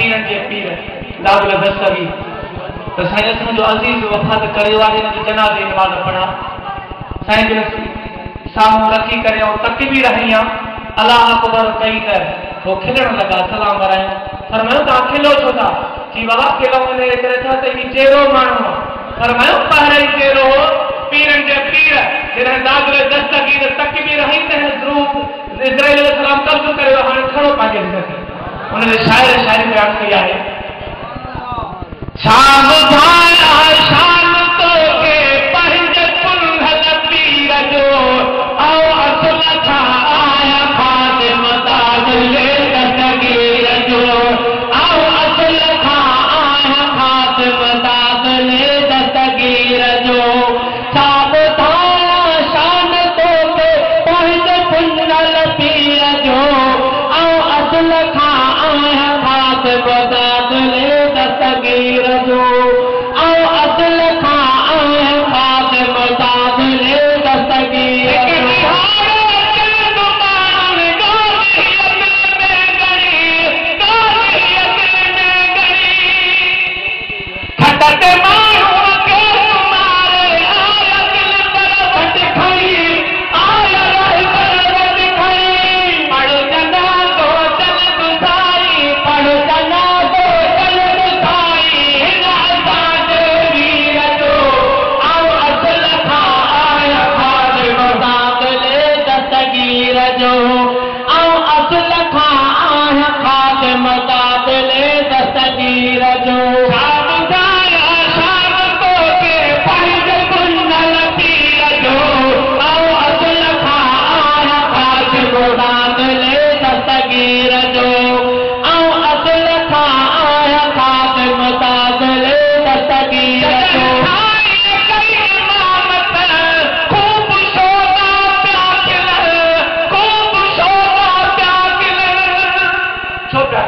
पीरन जे पीर दादुल दस्तगी तो साईं असांजो अज़ीज़ वफ़ाद करे वारे ने जनाज़े नमाज़ पढ़ा साईं जो साम्हूं रखी करे ऐं तकबीर हईं अल्लाह अकबर कई त वो खिलण लगा सलाम करायूं फरमायो तव्हां खिलो छो था जी बाबा खिलो इन करे था त ही चेरो माण्हू फरमायो पहिरियों चेरो पीरन जे पीर जॾहिं दादुल दस्तगी तकबीर हईं त ज़रूर इज़राइल जो सलाम कब्ज़ करे हाणे खड़ो पंहिंजे ज़िंदगी उन्होंने शायरी बयान किया है शाम धारा शाम तो के पंज कुल्हल पीर जो आओ असल था आया फातिमा दादुल दस्तगीर जो आओ असल था आया फातिमा दादुल दस्तगीर जो शाम धारा शाम तो के पंज कुल्हल पीर जो आओ असल था दादुल दस्तगीर जो आओ असल खां आया फातिमा दादुल दस्तगीर छोटा